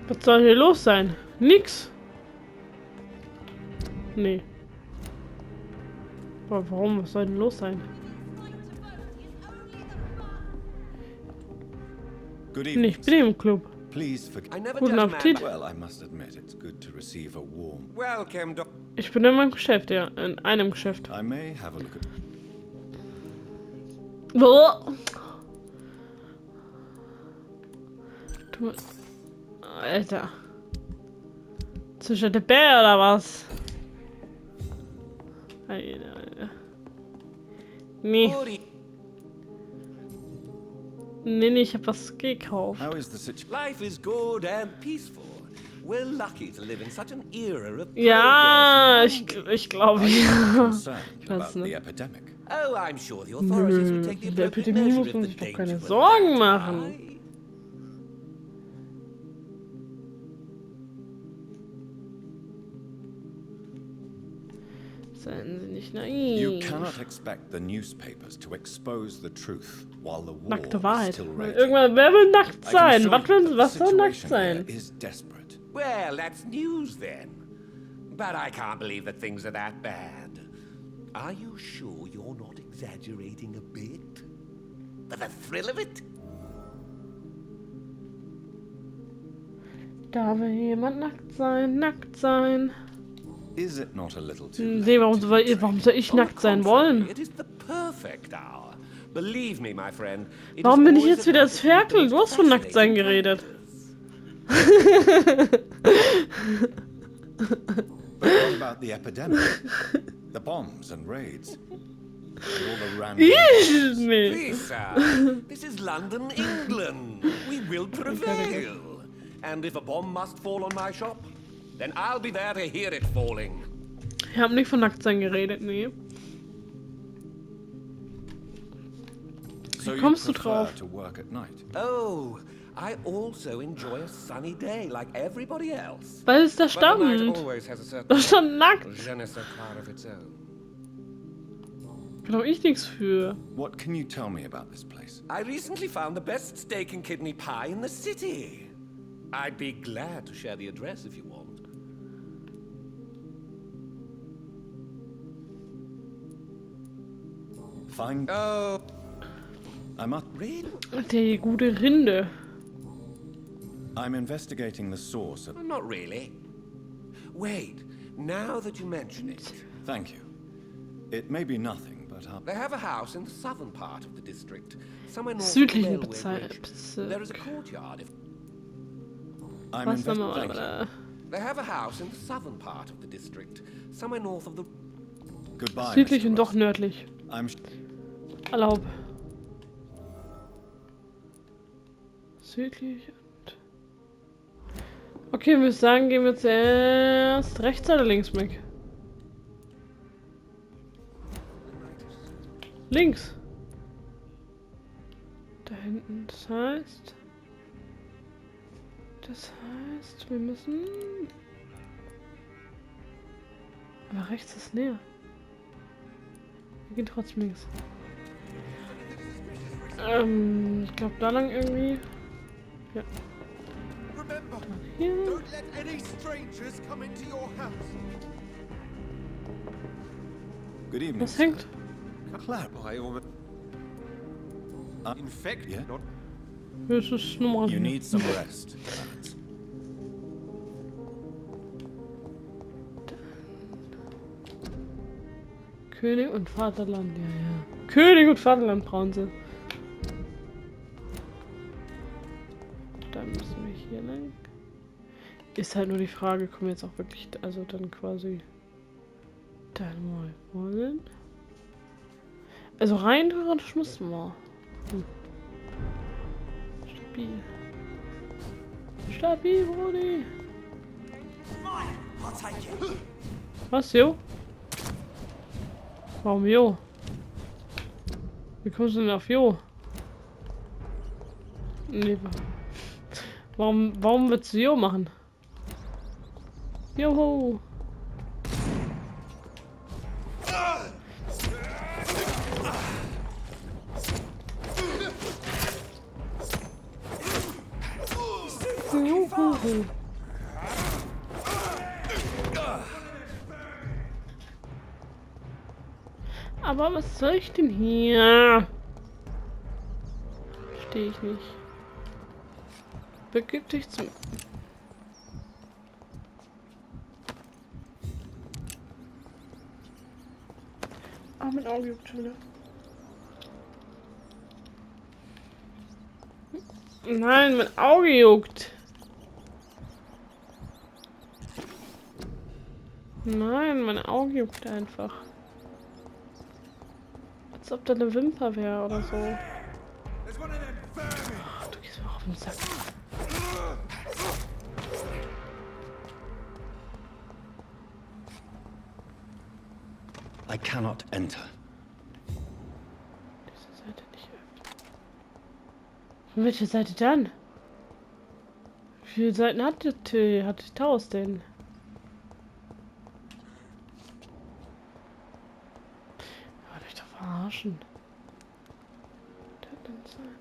A: Was soll hier los sein? Nix. Nee. Aber warum? Was soll denn los sein?
B: Good
A: Nee,
B: evening.
A: ich bin im Club.
B: Please forgive.
A: Guten Appetit.
B: Well, I must admit it's good to receive a warm.
D: Welcome, Doc.
A: Ich bin in meinem Geschäft, ja. In einem Geschäft.
B: I may have a look at.
A: Boah. Du. Alter. Zwischen der Bär oder was? Alter. Nee. Nee, ich hab was gekauft.
B: How is the situation?
F: Life is good and peaceful. We're lucky to live in such an era of
A: Ja,
F: progress.
A: ich glaube ja.
B: Concerned
A: Ich
B: about
A: weiß
B: the
A: nicht.
B: epidemic.
F: Oh, I'm sure the authorities will take the
A: Mit der
F: appropriate
A: Epidemie
F: measure
A: muss
F: if
A: man
F: the
A: sich doch
F: danger
A: keine
F: will
A: Sorgen
F: arise.
A: machen. Seien Sie nicht
B: You
A: naiv.
B: cannot expect the newspapers to expose the truth while the war
A: Nackte
B: is
A: Wahrheit.
B: still raging.
A: Irgendwann, wer will nackt
B: I can
A: sein?
B: assure
A: Was,
B: you
A: will,
B: that the
A: was soll nackt
B: situation
A: sein?
B: here is desperate.
F: Well, that's news then. But I can't believe that things are that bad. Are you sure you're not exaggerating a bit? For the thrill of it?
A: Da will jemand nackt sein, nackt sein.
B: Is it not a little too
A: Nee,
B: late to be
A: warum soll ich
F: On the
A: nackt sein
F: contrary,
A: wollen?
F: It is the perfect hour. Believe me, my friend. it
A: Warum
F: is
A: bin ich
F: always
A: jetzt wieder das
F: about the
A: Ferkel? Du hast von nackt sein
F: fascinating
A: geredet.
B: But what about the epidemic? The bombs and raids? And all the random...
A: Nee.
F: Please, sir. This is London, England. We will prevail. And if a bomb must fall on my shop, then I'll be there to hear it falling.
A: Ich habe nicht von nackt sein geredet, nee.
B: So
A: Wie
B: you
A: kommst du
B: prefer
A: drauf?
B: to work at night?
F: Oh, I also enjoy a sunny day like everybody else.
A: Weil es da
F: But the night
A: stand.
F: always has a certain
A: Da stand nackt.
F: je ne sais quoi of its own.
A: Kann doch ich nichts für.
B: What can you tell me about this place?
F: I recently found the best steak and kidney pie in the city. I'd be glad to share the address if you want.
B: Fine.
F: Oh,
B: I must...
F: really?
A: Die gute Rinde.
B: I'm investigating the source of...
F: Not really. Wait, now that you mention it,
B: Thank you. It may be nothing, but...
F: they have a house in the southern part of the district, somewhere north of the
A: Südlichen
F: railway
A: Bezirk.
F: bridge. There is a courtyard.
B: I'm
A: Was
B: Thank
A: nochmal?
B: you.
F: They have a house in the southern part of the district, somewhere north of the...
B: Goodbye,
A: Südlich
B: Mr.
A: und doch
B: Ross.
A: nördlich.
B: I'm...
A: Erlaub. Südlich und... Okay, wir sagen, gehen wir zuerst rechts oder links weg? Links. Da hinten. Das heißt, wir müssen... Aber rechts ist näher. Wir gehen trotzdem links. Ich glaube da lang irgendwie. Ja. Hier.
B: Good evening.
A: Was hängt?
B: Infect?
A: Das ist normal.
B: You need some rest. lads.
A: König und Vaterland, ja, ja. König und Vaterland brauchen sie. Dann müssen wir hier lang. Ist halt nur die Frage, kommen wir jetzt auch wirklich, also dann quasi da mal wollen. Also rein theoretisch müssen wir. Stabil. Stabil, Brody. Was, jo? Warum Jo? Wie kommst du denn auf Jo? Nee, warum willst du Jo machen? Joho! Juhu. Aber was soll ich denn hier? Verstehe ich nicht. Begib dich zum... Ah, mein Auge juckt schon wieder. Nein, mein Auge juckt. Nein, mein Auge juckt einfach. Als ob da eine Wimper wäre oder so. Ach, du gehst mir auf den Sack.
B: I cannot enter.
A: Diese Seite nicht öffnen. Von welcher Seite dann? Wie viele Seiten hat die Taus denn? Wollt euch doch verarschen. Das kann sein.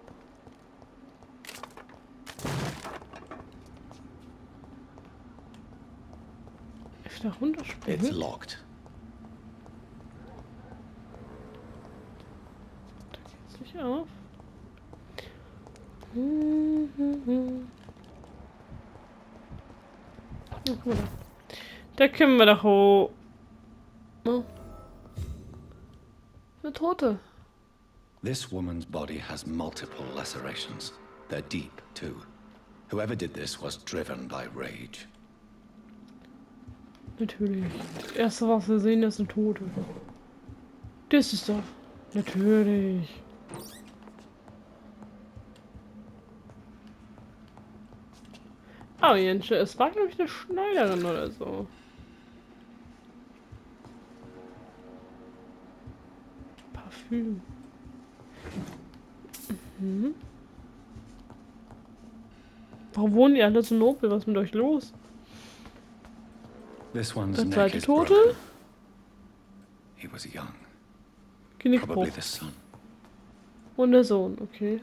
A: Ich will da runterspringen.
B: It's locked.
A: Nicht auf. Oh, guck mal da. Da können wir doch hoch. Oh. Eine Tote.
B: This woman's body has multiple lacerations. They're deep, too. Whoever did this was driven by rage.
A: Natürlich. Das erste, was wir sehen, ist eine Tote. Das ist doch. Natürlich. Oh, Jensche, es war, glaube ich, eine Schneiderin oder so. Parfüm. Mhm. Warum wohnen die alle so nobel? Was ist mit euch los?
B: This one's
A: Der
B: neck
A: zweite
B: is
A: Tote?
B: broken. He was young.
A: Genickbruch.
B: Probably the son.
A: Und der Sohn, okay.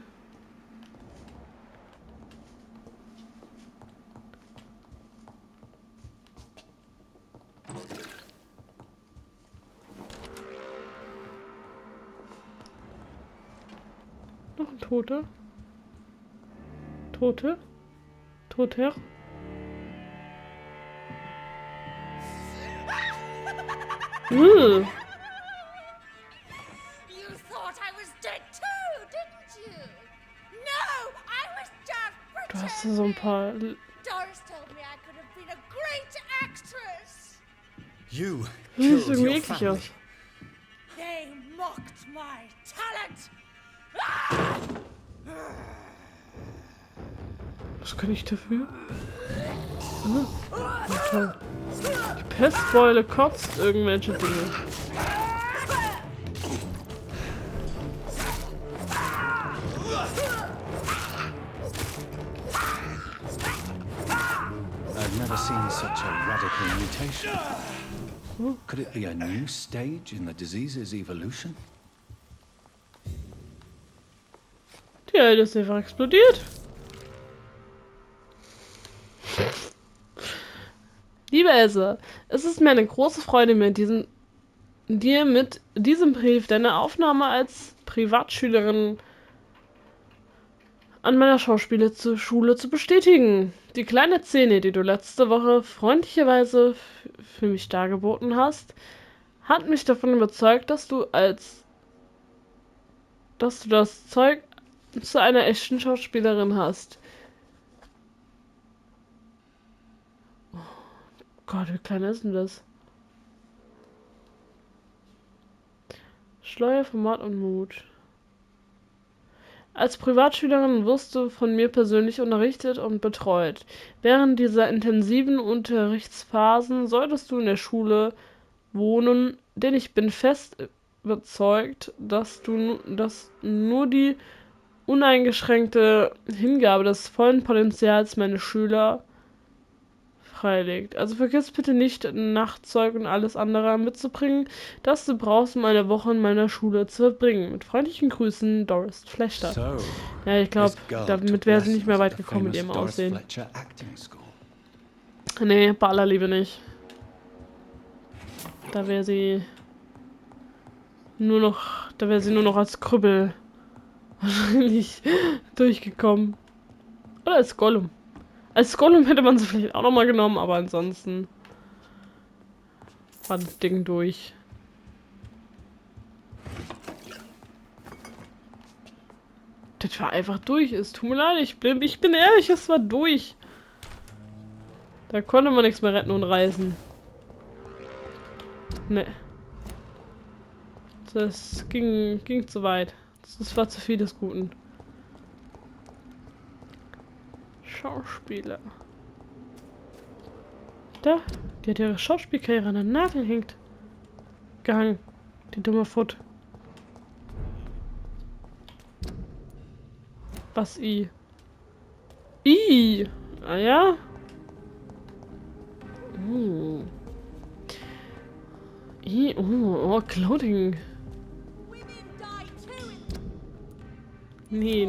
A: Noch ein Toter. Tote. Toter.
G: You thought I was dead too, didn't you? No, I was just
A: Du hast ja so ein paar...
G: Doris told me I could have been a great actress.
B: You
A: Das sieht
B: killed
A: irgendwie
B: your
A: eklig
B: family.
A: aus.
G: They mocked my talent.
A: Was kann ich dafür? Ah, ja, toll. Die Pestbeule kotzt irgendwelche Dinge.
H: I've never seen such a radical mutation. Could it be a new stage in the disease's evolution?
A: Tja, das ist einfach explodiert. Liebe Else, es ist mir eine große Freude, dir mit diesem Brief deine Aufnahme als Privatschülerin an meiner Schauspielschule zu bestätigen. Die kleine Szene, die du letzte Woche freundlicherweise für mich dargeboten hast, hat mich davon überzeugt, dass du das Zeug zu einer echten Schauspielerin hast. Oh Gott, wie klein ist denn das? Schleue, Format und Mut. Als Privatschülerin wirst du von mir persönlich unterrichtet und betreut. Während dieser intensiven Unterrichtsphasen solltest du in der Schule wohnen, denn ich bin fest überzeugt, dass nur die uneingeschränkte Hingabe des vollen Potenzials meine Schüler freilegt. Also vergiss bitte nicht, Nachtzeug und alles andere mitzubringen, das du brauchst, um eine Woche in meiner Schule zu verbringen. Mit freundlichen Grüßen, Doris Fletcher.
H: So,
A: Ja, ich glaube,
H: this girl
A: damit
H: took
A: wäre sie nicht mehr
H: lessons
A: weit
H: at the
A: gekommen mit
H: famous
A: ihrem
H: Doris
A: Aussehen.
H: Fletcher acting school.
A: Nee, bei aller Liebe nicht. Da wäre sie nur noch als Krüppel wahrscheinlich durchgekommen. Oder als Gollum. Als Gollum hätte man sie vielleicht auch nochmal genommen, aber ansonsten war das Ding durch. Das war einfach durch. Es tut mir leid, ich bin ehrlich, es war durch. Da konnte man nichts mehr retten und reißen. Ne. Das ging zu weit. Das war zu viel des Guten. Schauspieler. Da, die hat ihre Schauspielkarriere an der Nadel gehangen. Die dumme Futt. Was I? I! Ah ja? I, oh, Clothing. Nee.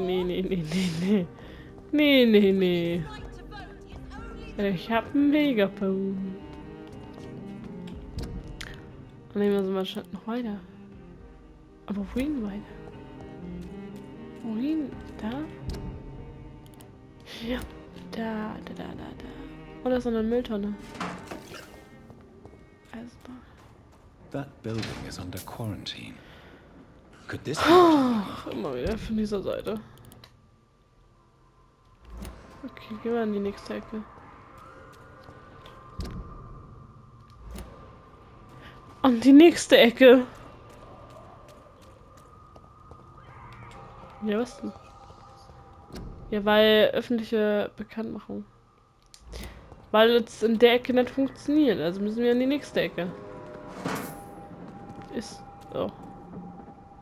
A: Nee. Ich hab ein Megafon. Dann nehmen wir so mal statt noch weiter. Aber wohin weiter? Wohin? Da? Ja. Da. Oder so eine Mülltonne. Also da.
H: That building is under quarantine. Could this
A: Oh, immer wieder von dieser Seite. Okay, gehen wir an die nächste Ecke. An die nächste Ecke. Ja, was denn? Ja, weil öffentliche Bekanntmachung. Weil jetzt in der Ecke nicht funktioniert. Also müssen wir an die nächste Ecke. Ist. Oh.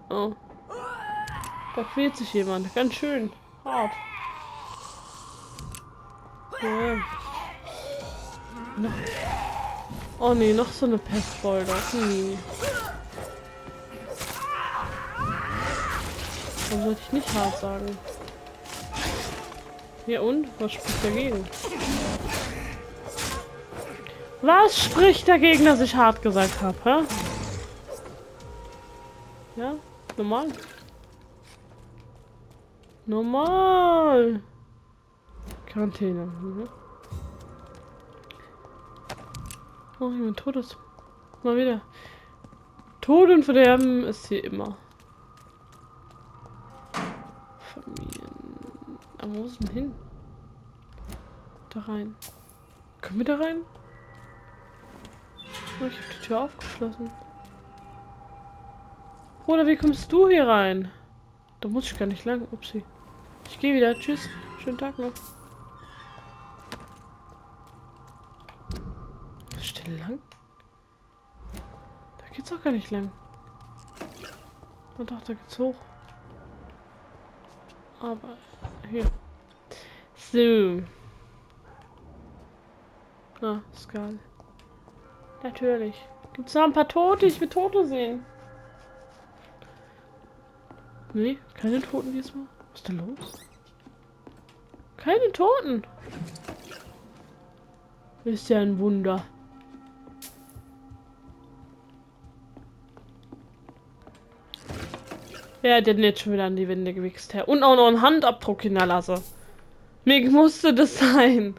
A: Oh. Da quält sich jemand. Ganz schön. Hart. Ja. Noch. Oh nee, noch so eine Pestbeule. Warum sollte ich nicht hart sagen? Ja und? Was spricht dagegen? Was spricht dagegen, dass ich hart gesagt habe, hä? Ja? Normal. Normal. Quarantäne. Mhm. Oh, jemand tot ist. Mal wieder. Tod und Verderben ist hier immer. Familien. Aber wo ist denn hin? Da rein. Können wir da rein? Oh, ich habe die Tür aufgeschlossen. Bruder, wie kommst du hier rein? Da muss ich gar nicht lang. Upsi. Ich gehe wieder. Tschüss. Schönen Tag noch. Was steht denn lang? Da geht's auch gar nicht lang. Oh doch, da geht's hoch. Aber hier. So. Ah, Skal. Natürlich. Gibt's noch ein paar Tote? Ich will Tote sehen. Nee, keine Toten diesmal. Was ist denn los? Keine Toten. Ist ja ein Wunder. Ja, der hat jetzt schon wieder an die Wände gewichst, Herr. Und auch noch einen Handabdruck hinterlasse. Mir musste das sein.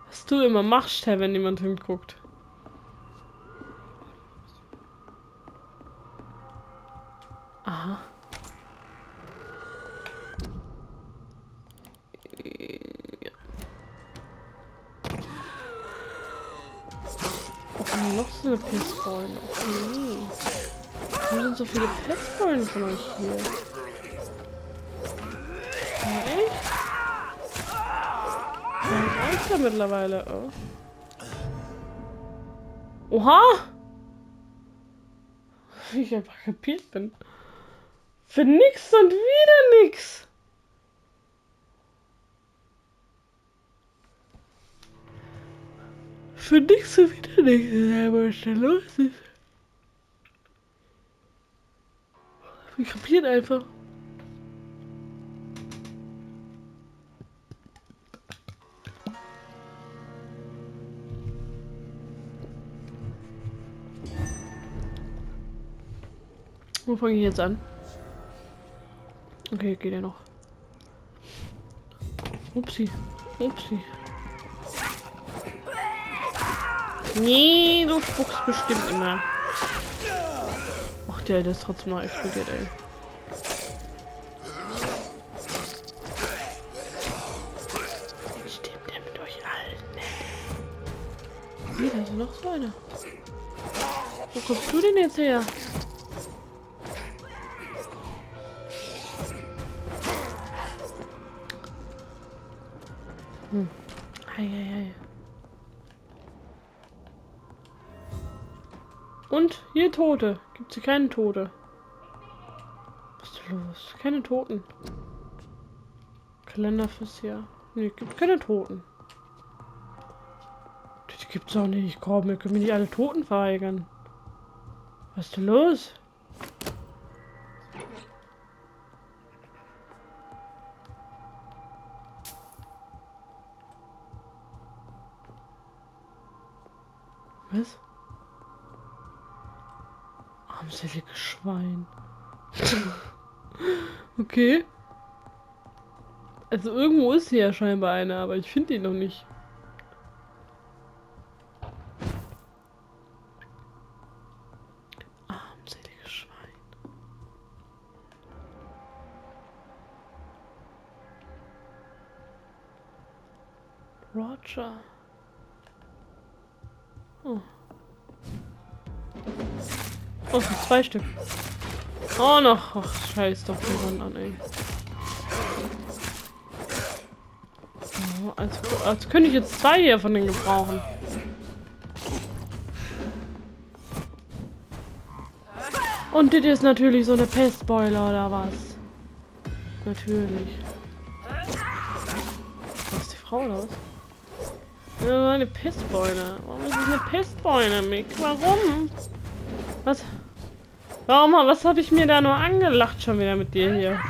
A: Was du immer machst, Herr, wenn jemand hinguckt. Aha. Oh, noch so eine Pissbäume. Oh nee. Warum sind so viele Pissbäume von euch hier? Ja, echt? Ja, ich ja mittlerweile. Oh. Oha! Wie ich einfach kapiert bin. Für nix und wieder nix. Für nix und wieder nix. Was da los ist. Ich kapiert einfach. Wo fange ich jetzt an? Okay, geht ja noch. Upsi. Upsi. Nee, du spuckst bestimmt immer. Ach, der ist trotzdem noch explodiert, ey. Stimmt der mit euch allen, ne? Nee, da ist noch so einer. Wo kommst du denn jetzt her? Eieiei. Und hier Tote. Gibt's hier keine Tote? Was ist denn los? Keine Toten. Kalender fürs Jahr. Nee, gibt keine Toten. Die gibt's auch nicht. Komm, wir können mir nicht alle Toten verweigern. Was ist denn los? Was? Armseliges Schwein. Okay. Also irgendwo ist hier ja scheinbar einer, aber ich finde ihn noch nicht. Armseliges Schwein. Roger. Oh. Oh, 2 Stück. Oh, noch. Ach, scheiß doch die Wand an, ey. Oh, als könnte ich jetzt 2 hier von denen gebrauchen. Und das ist natürlich so eine Pestbeule oder was? Natürlich. Was ist die Frau oder was? Ja, eine Pestbeule. Warum ist es eine Pestbeule, Mick? Warum? Was? Warum? Was habe ich mir da nur angelacht schon wieder mit dir hier?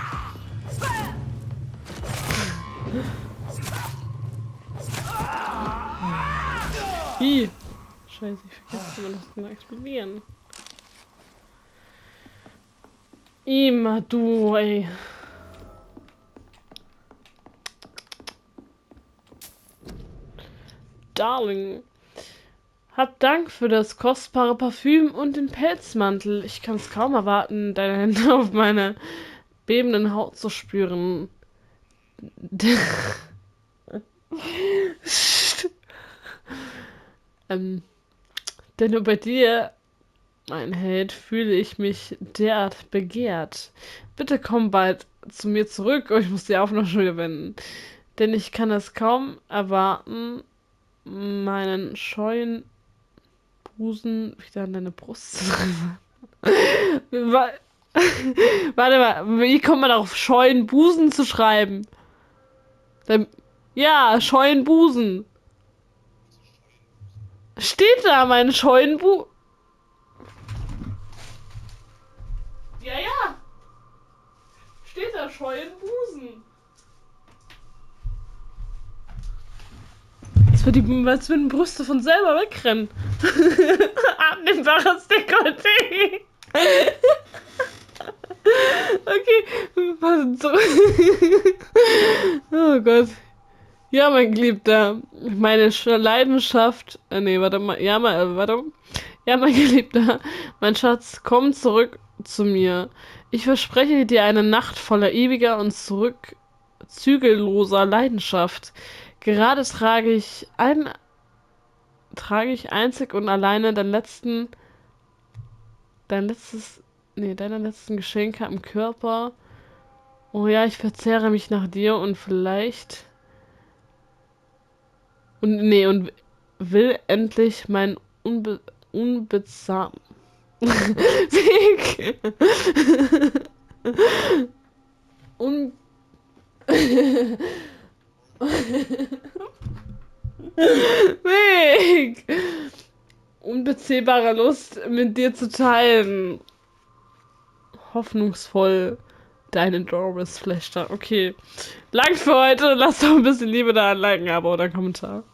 A: Wie? Scheiße, ich vergesse immer noch zu explodieren. Immer du, ey. Darling. Hab Dank für das kostbare Parfüm und den Pelzmantel. Ich kann es kaum erwarten, deine Hände auf meiner bebenden Haut zu spüren. Denn nur bei dir, mein Held, fühle ich mich derart begehrt. Bitte komm bald zu mir zurück. Oh, ich muss die Aufnahme schon wieder wenden. Denn ich kann es kaum erwarten, meinen scheuen Busen wieder an deine Brust zu drücken. Warte mal, wie kommt man auf scheuen Busen zu schreiben? Ja, scheuen Busen. Steht da mein scheuen Busen? Ja. Steht da scheuen Busen. Als würden Brüste von selber wegrennen. Annehmbares Dekolleté. Okay, warte, so. Oh Gott. Ja, mein Geliebter. Meine Leidenschaft. Nee, warte mal. Ja, warte. Ja, mein Geliebter. Mein Schatz, komm zurück zu mir. Ich verspreche dir eine Nacht voller ewiger und zügelloser Leidenschaft. Gerade trage ich einzig und alleine deine letzten Geschenke am Körper. Oh ja, ich verzehre mich nach dir und vielleicht und will endlich meinen unbezahlten Weg. Weg. Unbezähbare Lust mit dir zu teilen. Hoffnungsvoll. Deine Doris Flechter. Okay. Langt für heute. Lasst doch ein bisschen Liebe da, ein Like, ein Abo oder einen Kommentar.